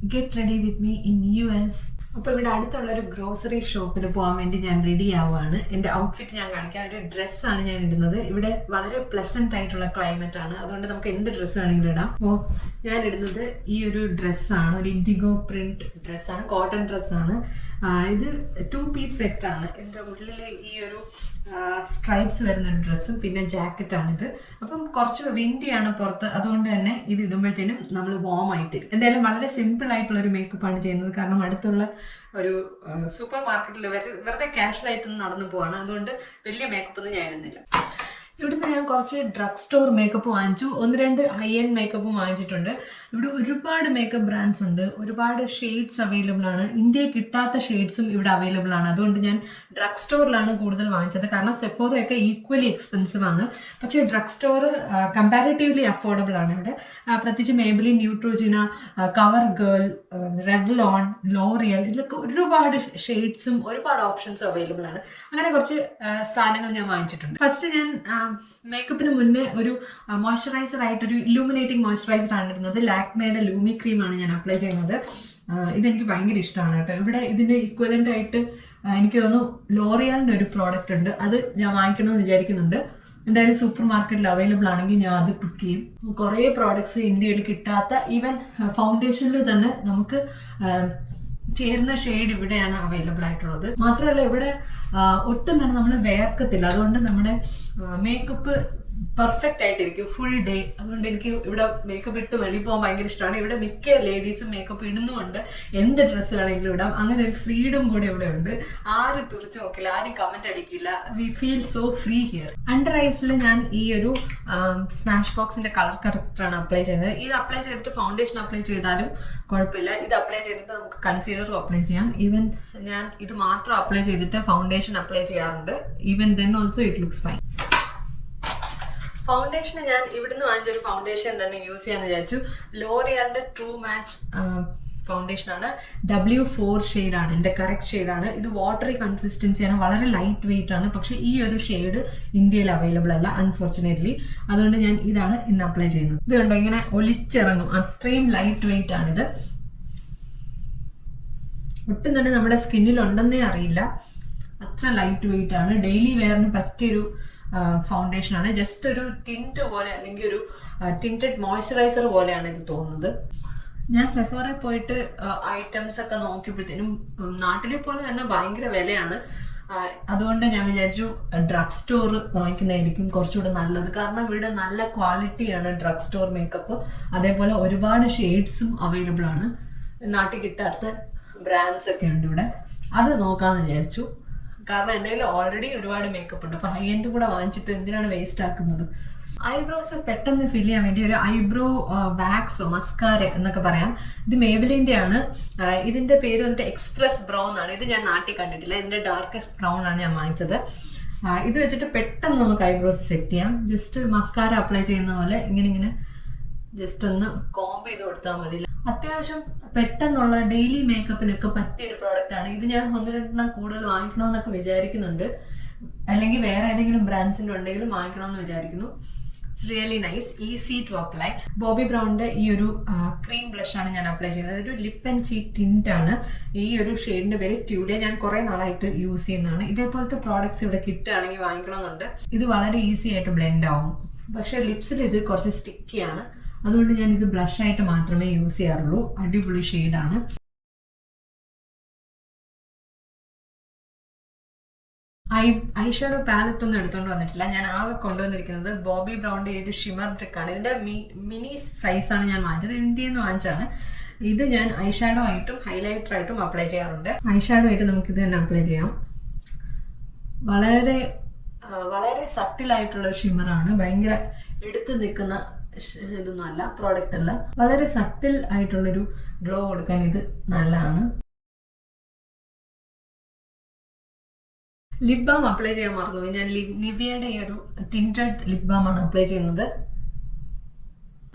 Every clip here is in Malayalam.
get ready with me in US. അപ്പോൾ ഇവിടെ അടുത്തുള്ള ഒരു ഗ്രോസറി ഷോപ്പിൽ പോകാൻ വേണ്ടി ഞാൻ റെഡി ആവുകയാണ്. എൻ്റെ ഔട്ട്ഫിറ്റ് ഞാൻ കാണിക്കാം. ഒരു ഡ്രസ്സാണ് ഞാൻ ഇടുന്നത്. ഇവിടെ വളരെ പ്ലസന്റ് ആയിട്ടുള്ള ക്ലൈമറ്റ് ആണ്, അതുകൊണ്ട് നമുക്ക് എന്ത് ഡ്രസ്സ് വേണമെങ്കിലും ഇടാം. അപ്പോൾ ഞാൻ ഇടുന്നത് ഈ ഒരു ഡ്രസ്സാണ്, ഒരു ഇൻഡിഗോ പ്രിന്റ് ഡ്രസ്സാണ്, കോട്ടൺ ഡ്രസ്സാണ്. ഇത് 2 പീസ് സെറ്റാണ്. എൻ്റെ ഉള്ളിൽ ഈ ഒരു സ്ട്രൈപ്സ് വരുന്ന ഒരു ഡ്രസ്സും പിന്നെ ജാക്കറ്റാണിത്. അപ്പം കുറച്ച് വിൻഡിയാണ് പുറത്ത്, അതുകൊണ്ട് തന്നെ ഇത് ഇടുമ്പോഴത്തേനും നമ്മൾ വാം ആയിട്ട്. എന്തായാലും വളരെ സിമ്പിൾ ആയിട്ടുള്ള ഒരു മേക്കപ്പാണ് ചെയ്യുന്നത്, കാരണം അടുത്തുള്ള ഒരു സൂപ്പർ മാർക്കറ്റിൽ വെറുതെ കാഷ്വലായിട്ടൊന്നും നടന്നു പോവാണ്, അതുകൊണ്ട് വലിയ മേക്കപ്പ് ഒന്നും ഞാൻ ഇടുന്നില്ല. ഇവിടുന്ന് ഞാൻ കുറച്ച് ഡ്രഗ് സ്റ്റോർ മേക്കപ്പ് വാങ്ങിച്ചു, 1-2 ഹൈ എൻഡ് മേക്കപ്പും വാങ്ങിച്ചിട്ടുണ്ട്. ഇവിടെ ഒരുപാട് മേക്കപ്പ് ബ്രാൻഡ്സ് ഉണ്ട്, ഒരുപാട് ഷെയ്ഡ്സ് അവൈലബിൾ ആണ്. ഇന്ത്യയിൽ കിട്ടാത്ത ഷെയ്ഡ്സും ഇവിടെ അവൈലബിൾ ആണ്. അതുകൊണ്ട് ഞാൻ ഡ്രഗ് സ്റ്റോറിലാണ് കൂടുതൽ വാങ്ങിച്ചത്, കാരണം സെഫോറയൊക്കെ ഈക്വലി എക്സ്പെൻസീവ് ആണ്. പക്ഷേ ഡ്രഗ് സ്റ്റോർ കമ്പാരിറ്റീവ്ലി അഫോർഡബിൾ ആണ് ഇവിടെ. പ്രത്യേകിച്ച് Maybelline, Neutrogena, Cover Girl, Revlon, L'Oreal, ഇതിലൊക്കെ ഒരുപാട് ഷെയ്ഡ്സും ഒരുപാട് ഓപ്ഷൻസും അവൈലബിൾ ആണ്. അങ്ങനെ കുറച്ച് സാധനങ്ങൾ ഞാൻ വാങ്ങിച്ചിട്ടുണ്ട്. ഫസ്റ്റ് ഞാൻ മേക്കപ്പിന് മുന്നേ ഒരു മോയ്സ്ചറൈസർ ആയിട്ടൊരു ഇലൂമിനേറ്റിംഗ് മോയ്സ്ചറൈസർ ആണ് ഇടുന്നത്. ലാക്മേയുടെ ലൂമി ക്രീമാണ് ഞാൻ അപ്ലൈ ചെയ്യുന്നത്. ഇതെനിക്ക് ഭയങ്കര ഇഷ്ടമാണ് കേട്ടോ. ഇവിടെ ഇതിൻ്റെ ഈക്വലൻ്റ് ആയിട്ട് എനിക്ക് തോന്നുന്നു ലോറിയലിൻ്റെ ഒരു പ്രോഡക്റ്റ് ഉണ്ട്, അത് ഞാൻ വാങ്ങിക്കണമെന്ന് വിചാരിക്കുന്നുണ്ട്. എന്തായാലും സൂപ്പർ മാർക്കറ്റിൽ അവൈലബിൾ ആണെങ്കിൽ ഞാൻ അത് പിക്ക് ചെയ്യും. കുറേ പ്രോഡക്ട്സ് ഇന്ത്യയിൽ കിട്ടാത്ത, ഈവൻ ഫൗണ്ടേഷനിൽ തന്നെ നമുക്ക് ചേരുന്ന ഷെയ്ഡ് ഇവിടെയാണ് അവൈലബിൾ ആയിട്ടുള്ളത്. മാത്രമല്ല ഇവിടെ ഒട്ടും തന്നെ നമ്മൾ വേർക്കത്തില്ല, അതുകൊണ്ട് നമ്മുടെ മേക്കപ്പ് പെർഫെക്റ്റ് ആയിട്ടിരിക്കും ഫുൾ ഡേ. അതുകൊണ്ട് എനിക്ക് ഇവിടെ മേക്കപ്പ് ഇട്ട് വെളിയിൽ പോകാൻ ഭയങ്കര ഇഷ്ടമാണ്. ഇവിടെ മിക്ക ലേഡീസും മേക്കപ്പ് ഇടുന്നുമുണ്ട്, എന്ത് ഡ്രസ്സ് വേണമെങ്കിലും ഇടാം. അങ്ങനെ ഒരു ഫ്രീഡം കൂടെ ഇവിടെ ഉണ്ട്. ആരും തുറച്ചു നോക്കില്ല, ആരും കമന്റ് അടിക്കില്ല. We feel so free here. Under ഐസിൽ ഞാൻ ഈ ഒരു സ്മാഷ് ബോക്സിന്റെ കളർ കറക്റ്ററാണ് അപ്ലൈ ചെയ്യുന്നത്. ഇത് അപ്ലൈ ചെയ്തിട്ട് ഫൗണ്ടേഷൻ അപ്ലൈ ചെയ്താലും കുഴപ്പമില്ല. ഇത് അപ്ലൈ ചെയ്തിട്ട് നമുക്ക് കൺസീലറും അപ്ലൈ ചെയ്യാം. ഈവൻ ഞാൻ ഇത് മാത്രം അപ്ലൈ ചെയ്തിട്ട് ഫൗണ്ടേഷൻ അപ്ലൈ ചെയ്യാറുണ്ട്. Even then also it looks fine. ഫൗണ്ടേഷന് ഞാൻ ഇവിടുന്ന് വാങ്ങിച്ചൊരു ഫൗണ്ടേഷൻ തന്നെ യൂസ് ചെയ്യാന്ന് വിചാരിച്ചു. ലോറിയലിന്റെ ട്രൂ മാച്ച് ഫൗണ്ടേഷനാണ്. W4 ഷെയ്ഡാണ് എൻ്റെ കറക്റ്റ് ഷെയ്ഡാണ്. ഇത് വാട്ടറി കൺസിസ്റ്റൻസിയാണ്, വളരെ ലൈറ്റ് വെയിറ്റ് ആണ്. പക്ഷെ ഈ ഒരു ഷെയ്ഡ് ഇന്ത്യയിൽ അവൈലബിൾ അല്ല അൺഫോർച്ചുനേറ്റ്ലി. അതുകൊണ്ട് ഞാൻ ഇതാണ് ഇന്ന് അപ്ലൈ ചെയ്യുന്നത്. ഇത് കണ്ടോ, ഇങ്ങനെ ഒലിച്ചിറങ്ങും, അത്രയും ലൈറ്റ് വെയിറ്റ് ആണിത്. ഒട്ടും തന്നെ നമ്മുടെ സ്കിന്നിലുണ്ടെന്നേ അറിയില്ല, അത്ര ലൈറ്റ് വെയിറ്റ് ആണ്. ഡെയിലി വെയറിന് പറ്റിയൊരു ഫൗണ്ടേഷൻ ആണ്. ജസ്റ്റ് ഒരു ടിൻറ്റ് പോലെ അല്ലെങ്കിൽ ഒരു ടിൻറ്റഡ് മോയ്സ്ചറൈസർ പോലെയാണ് ഇത് തോന്നുന്നത്. ഞാൻ സെഫോറയിൽ പോയിട്ട് ഐറ്റംസ് ഒക്കെ നോക്കിയപ്പോഴത്തേനും നാട്ടിലെ പോലെ തന്നെ ഭയങ്കര വിലയാണ്. അതുകൊണ്ട് ഞാൻ വിചാരിച്ചു ഡ്രഗ് സ്റ്റോർ വാങ്ങിക്കുന്നതായിരിക്കും കുറച്ചുകൂടെ നല്ലത്, കാരണം ഇവിടെ നല്ല ക്വാളിറ്റിയാണ് ഡ്രഗ് സ്റ്റോർ മേക്കപ്പ്. അതേപോലെ ഒരുപാട് ഷെയ്ഡ്സും അവൈലബിൾ ആണ്. നാട്ടിൽ കിട്ടാത്ത ബ്രാൻഡ്സ് ഒക്കെ ഉണ്ട് ഇവിടെ. അത് നോക്കാമെന്ന് വിചാരിച്ചു, കാരണം എൻ്റെ കയ്യിൽ ഓൾറെഡി ഒരുപാട് മേക്കപ്പ് ഉണ്ട്. അപ്പോൾ ഹൈ എൻഡ് കൂടെ വാങ്ങിച്ചിട്ട് എന്തിനാണ് വേസ്റ്റ് ആക്കുന്നത്. ഐബ്രോസ് പെട്ടെന്ന് ഫിൽ ചെയ്യാൻ വേണ്ടി ഒരു ഐബ്രോ വാക്സോ മസ്കാര എന്നൊക്കെ പറയാം. ഇത് മേബിലിൻ്റെ ആണ്. ഇതിൻ്റെ പേര് വന്നിട്ട് എക്സ്പ്രസ് ബ്രൗൺ ആണ്. ഇത് ഞാൻ നാട്ടിൽ കണ്ടിട്ടില്ല. ഇതിൻ്റെ ഡാർക്കസ്റ്റ് ബ്രൗൺ ആണ് ഞാൻ വാങ്ങിച്ചത്. ഇത് വെച്ചിട്ട് പെട്ടെന്ന് നമുക്ക് ഐബ്രോസ് സെറ്റ് ചെയ്യാം. ജസ്റ്റ് മസ്കാര അപ്ലൈ ചെയ്യുന്ന പോലെ ഇങ്ങനെ ജസ്റ്റ് ഒന്ന് കോംബ് ചെയ്ത് കൊടുത്താൽ മതി. അത്യാവശ്യം പെട്ടെന്നുള്ള ഡെയിലി മേക്കപ്പിനൊക്കെ പറ്റിയൊരു പ്രോഡക്റ്റ് ആണ് ഇത്. ഞാൻ 1-2 കൂടുതൽ വാങ്ങിക്കണമെന്നൊക്കെ വിചാരിക്കുന്നുണ്ട്, അല്ലെങ്കിൽ വേറെ ഏതെങ്കിലും ബ്രാൻഡ്സിൻ്റെ ഉണ്ടെങ്കിലും വാങ്ങിക്കണമെന്ന് വിചാരിക്കുന്നു. It's really nice, easy to apply. Bobbi ബ്രൗണിന്റെ ഈ ഒരു ക്രീം ബ്ലഷ് ആണ് ഞാൻ അപ്ലൈ ചെയ്യുന്നത്. ഒരു ലിപ്പ് ആൻഡ് ചീക്ക് ടിന്റ് ആണ്. ഈ ഒരു ഷെയ്ഡിന്റെ പേര് ട്യൂലിയ. ഞാൻ കുറെ നാളായിട്ട് യൂസ് ചെയ്യുന്നതാണ്. ഇതേപോലത്തെ പ്രോഡക്ട്സ് ഇവിടെ കിട്ടുകയാണെങ്കിൽ വാങ്ങിക്കണമെന്നുണ്ട്. ഇത് വളരെ ഈസി ആയിട്ട് ബ്ലെൻഡ് ആവും. പക്ഷെ ലിപ്സിൽ ഇത് കുറച്ച് സ്റ്റിക്കിയാണ്, അതുകൊണ്ട് ഞാൻ ഇത് ബ്ലഷ് ആയിട്ട് മാത്രമേ യൂസ് ചെയ്യാറുള്ളൂ. അടിപൊളി ഷെയ്ഡാണ്. ഐ ഷാഡോ പാലറ്റ് ഒന്നും എടുത്തുകൊണ്ട് വന്നിട്ടില്ല. ഞാൻ ആകെ കൊണ്ടുവന്നിരിക്കുന്നത് ബോബി ബ്രൗണിന്റെ ഒരു ഷിമർ ട്രിക്ക് ആണ്. ഇതിന്റെ മിനി സൈസാണ് ഞാൻ വാങ്ങിച്ചത്, ഇന്ത്യയിൽ നിന്ന് വാങ്ങിച്ചാണ്. ഇത് ഞാൻ ഐ ഷാഡോ ആയിട്ടും ഹൈലൈറ്റർ ആയിട്ടും അപ്ലൈ ചെയ്യാറുണ്ട്. ഐ ഷാഡോ ആയിട്ട് നമുക്ക് ഇത് തന്നെ അപ്ലൈ ചെയ്യാം. വളരെ വളരെ സട്ടിലായിട്ടുള്ള ഷിമറാണ്. ഭയങ്കര എടുത്തു നിൽക്കുന്ന ഇതൊന്നും അല്ല, പ്രോഡക്റ്റ് അല്ല. വളരെ സട്ടിൽ ആയിട്ടുള്ളൊരു ഗ്ലോ കൊടുക്കാൻ ഇത് നല്ലതാണ്. ലിപ് ബാം അപ്ലൈ ചെയ്യാൻ മറന്നുപോയി. ഞാൻ നിവിയയുടെ ഈ ഒരു ടിൻറ്റഡ് ലിപ് ബാം ആണ് അപ്ലൈ ചെയ്യുന്നത്.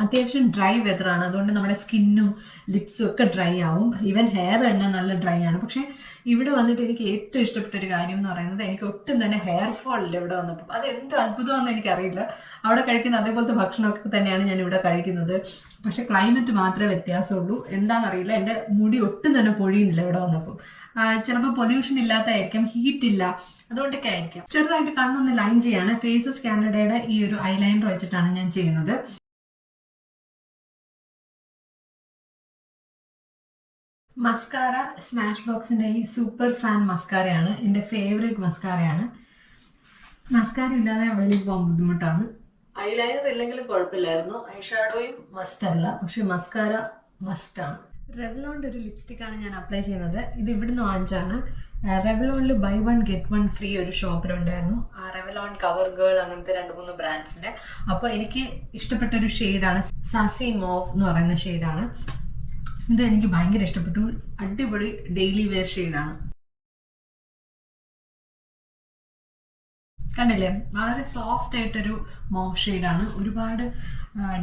അത്യാവശ്യം ഡ്രൈ വെതറാണ്, അതുകൊണ്ട് നമ്മുടെ സ്കിന്നും ലിപ്സും ഒക്കെ ഡ്രൈ ആവും. ഈവൻ ഹെയർ തന്നെ നല്ല ഡ്രൈ ആണ്. പക്ഷേ ഇവിടെ വന്നിട്ട് എനിക്ക് ഏറ്റവും ഇഷ്ടപ്പെട്ട ഒരു കാര്യം എന്ന് പറയുന്നത്, എനിക്ക് ഒട്ടും തന്നെ ഹെയർ ഫോൾ ഇല്ല ഇവിടെ വന്നപ്പോൾ. അത് എന്ത് അത്ഭുതമാണെന്ന് എനിക്കറിയില്ല. അവിടെ കഴിക്കുന്ന അതേപോലത്തെ ഭക്ഷണമൊക്കെ തന്നെയാണ് ഞാൻ ഇവിടെ കഴിക്കുന്നത്. പക്ഷെ ക്ലൈമറ്റ് മാത്രമേ വ്യത്യാസമുള്ളൂ. എന്താണെന്നറിയില്ല, എൻ്റെ മുടി ഒട്ടും തന്നെ പൊഴിയുന്നില്ല ഇവിടെ വന്നപ്പോൾ. ചിലപ്പോൾ പൊല്യൂഷൻ ഇല്ലാത്തതായിരിക്കും, ഹീറ്റ് ഇല്ല, അതുകൊണ്ടൊക്കെ ആയിരിക്കും. ചെറുതായിട്ട് കണ്ണൊന്ന് ലൈൻ ചെയ്യാണ്. ഫേസസ് കാനഡയുടെ ഈ ഒരു ഐലൈനർ വെച്ചിട്ടാണ് ഞാൻ ചെയ്യുന്നത്. മസ്കാര സ്മാഷ് ബോക്സിന്റെ ഈ സൂപ്പർ ഫാൻ മസ്കാരയാണ് എൻ്റെ ഫേവറേറ്റ് മസ്കാരയാണ്. മസ്കാര ഇല്ലാതെ വെളിയിൽ പോകാൻ ബുദ്ധിമുട്ടാണ്. ഐലൈനർ ഇല്ലെങ്കിലും കുഴപ്പമില്ലായിരുന്നു. ഐ ഷാഡോയും മസ്റ്റ് അല്ല, പക്ഷെ മസ്കാര മസ്റ്റാണ്. റെവ്ലോണിൻ്റെ ഒരു ലിപ്സ്റ്റിക്കാണ് ഞാൻ അപ്ലൈ ചെയ്യുന്നത്. ഇത് ഇവിടുന്ന് വാങ്ങിച്ചാണ്. റെവ്ലോണിൽ ബൈ 1 get 1 ഫ്രീ ഒരു ഷോപ്പിലുണ്ടായിരുന്നു. റെവ്ലോൺ, കവർ ഗേൾ, അങ്ങനത്തെ 2-3 ബ്രാൻഡ്സിന്റെ. അപ്പോൾ എനിക്ക് ഇഷ്ടപ്പെട്ട ഒരു ഷെയ്ഡാണ് സാസി മോവ് എന്ന് പറയുന്ന ഷെയ്ഡാണ്. ഇത് എനിക്ക് ഭയങ്കര ഇഷ്ടപ്പെട്ടു. അടിപൊളി ഡെയിലി വെയർ ഷെയ്ഡാണ്. കണ്ടില്ലേ, വളരെ സോഫ്റ്റ് ആയിട്ടൊരു മോവ് ഷെയ്ഡാണ്. ഒരുപാട്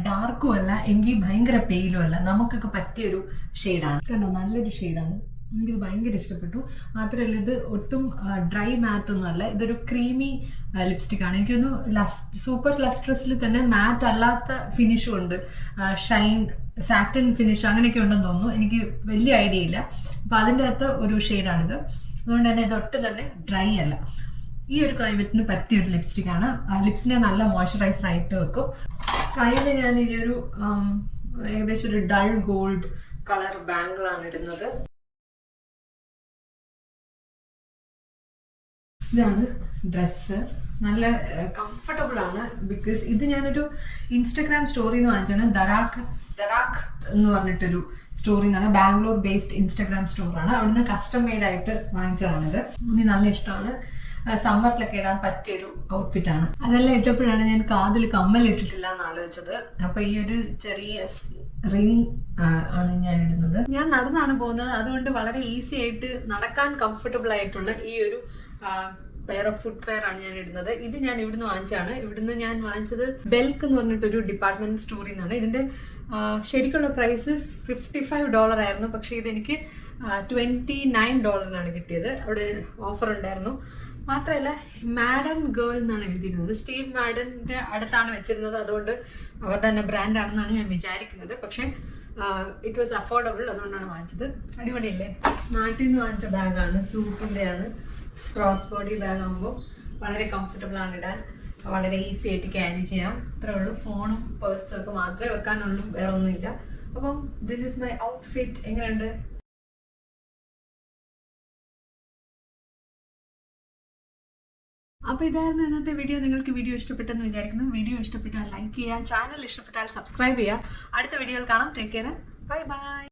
ഡാർക്കും അല്ല, എങ്കിൽ ഭയങ്കര പെയിലും അല്ല, നമുക്കൊക്കെ പറ്റിയൊരു ഷെയ്ഡാണ്. കണ്ടോ, നല്ലൊരു ഷെയ്ഡാണ്. എനിക്കിത് ഭയങ്കര ഇഷ്ടപ്പെട്ടു. മാത്രമല്ല ഇത് ഒട്ടും ഡ്രൈ മാറ്റ് ഒന്നും അല്ല, ഇതൊരു ക്രീമി ലിപ്സ്റ്റിക്കാണ്. എനിക്കൊന്ന് സൂപ്പർ ലസ്ട്രസിൽ തന്നെ മാറ്റ് അല്ലാത്ത ഫിനിഷും ഉണ്ട്, ഷൈൻ സാറ്റിൻ ഫിനിഷ് അങ്ങനെയൊക്കെ ഉണ്ടെന്ന് തോന്നുന്നു. എനിക്ക് വലിയ ഐഡിയ ഇല്ല. അപ്പം അതിൻ്റെ അകത്ത് ഒരു ഷെയ്ഡാണിത്. അതുകൊണ്ട് തന്നെ ഇത് ഒട്ടും തന്നെ ഡ്രൈ അല്ല. ഈ ഒരു ക്ലൈമറ്റിന് പറ്റിയൊരു ലിപ്സ്റ്റിക്കാണ്. ലിപ്സിനെ നല്ല മോയ്സ്ചറൈസർ ആയിട്ട് വെക്കും. കയ്യിൽ ഞാൻ ഈ ഒരു ഏകദേശം ഒരു ഡൾ ഗോൾഡ് കളർ ബാങ്കിളാണ് ഇടുന്നത്. ഇതാണ് ഡ്രസ്സ്. നല്ല കംഫർട്ടബിൾ ആണ്. ബിക്കോസ് ഇത് ഞാനൊരു ഇൻസ്റ്റഗ്രാം സ്റ്റോറിയിൽ നിന്ന് വാങ്ങിച്ചാണ്. ദറാഖ് എന്ന് പറഞ്ഞിട്ടൊരു സ്റ്റോറിൽ നിന്നാണ്. ബാംഗ്ലൂർ ബേസ്ഡ് ഇൻസ്റ്റഗ്രാം സ്റ്റോറാണ്. അവിടുന്ന് കസ്റ്റം മെയ്ഡ് ആയിട്ട് വാങ്ങിച്ചതാണിത്. എനിക്ക് നല്ല ഇഷ്ടമാണ്. സമ്മറിലൊക്കെ ഇടാൻ പറ്റിയൊരു ഔട്ട്ഫിറ്റ് ആണ്. അതെല്ലാം ഇട്ടപ്പോഴാണ് ഞാൻ കാതിൽ കമ്മൽ ഇട്ടിട്ടില്ല എന്ന് ആലോചിച്ചത്. അപ്പൊ ഈ ഒരു ചെറിയ റിംഗ് ആണ് ഞാൻ ഇടുന്നത്. ഞാൻ നടന്നാണ് പോകുന്നത്, അതുകൊണ്ട് വളരെ ഈസി ആയിട്ട് നടക്കാൻ കംഫർട്ടബിൾ ആയിട്ടുള്ള ഈ ഒരു പെയർ ഓഫ് ഫുട് വെയർ ആണ് ഞാൻ ഇടുന്നത്. ഇത് ഞാൻ ഇവിടുന്ന് വാങ്ങിച്ചാണ്. ഇവിടുന്ന് ഞാൻ വാങ്ങിച്ചത് ബെൽക്ക് എന്ന് പറഞ്ഞിട്ടൊരു ഡിപ്പാർട്ട്മെന്റ് സ്റ്റോറിൽ നിന്നാണ്. ഇതിന്റെ ശരിക്കുള്ള പ്രൈസ് $55 ആയിരുന്നു. പക്ഷേ ഇതെനിക്ക് $29 കിട്ടിയത്. അവിടെ ഓഫർ ഉണ്ടായിരുന്നു. മാത്രമല്ല മാഡൻ ഗേൾ എന്നാണ് എഴുതിയിരുന്നത്. സ്റ്റീവ് മാഡന്റെ അടുത്താണ് വെച്ചിരുന്നത്, അതുകൊണ്ട് അവരുടെ തന്നെ ബ്രാൻഡ് ആണെന്നാണ് ഞാൻ വിചാരിക്കുന്നത്. പക്ഷേ ഇറ്റ് വാസ് അഫോർഡബിൾ, അതുകൊണ്ടാണ് വാങ്ങിച്ചത്. അടിപൊളിയല്ലേ? നാട്ടിൽ നിന്ന് വാങ്ങിച്ച ബാഗാണ്, സൂപ്പിൻ്റെയാണ്. ക്രോസ് ബോഡി ബാഗ് ആകുമ്പോൾ വളരെ കംഫർട്ടബിൾ ആണ് ഇടാൻ, വളരെ ഈസി ആയിട്ട് ക്യാരി ചെയ്യാം. ഇത്രേ ഉള്ളൂ. ഫോണും പേഴ്സും ഒക്കെ മാത്രമേ വെക്കാനുള്ളൂ, വേറെ ഒന്നുമില്ല. അപ്പം ദിസ് ഈസ് മൈ ഔട്ട്ഫിറ്റ്. എങ്ങനെയുണ്ട്? അപ്പോൾ ഇതായിരുന്നു ഇന്നത്തെ വീഡിയോ. നിങ്ങൾക്ക് വീഡിയോ ഇഷ്ടപ്പെട്ടെന്ന് വിചാരിക്കുന്നു. വീഡിയോ ഇഷ്ടപ്പെട്ടാൽ ലൈക്ക് ചെയ്യുക, ചാനൽ ഇഷ്ടപ്പെട്ടാൽ സബ്സ്ക്രൈബ് ചെയ്യുക. അടുത്ത വീഡിയോയിൽ കാണാം. Take care, bye bye.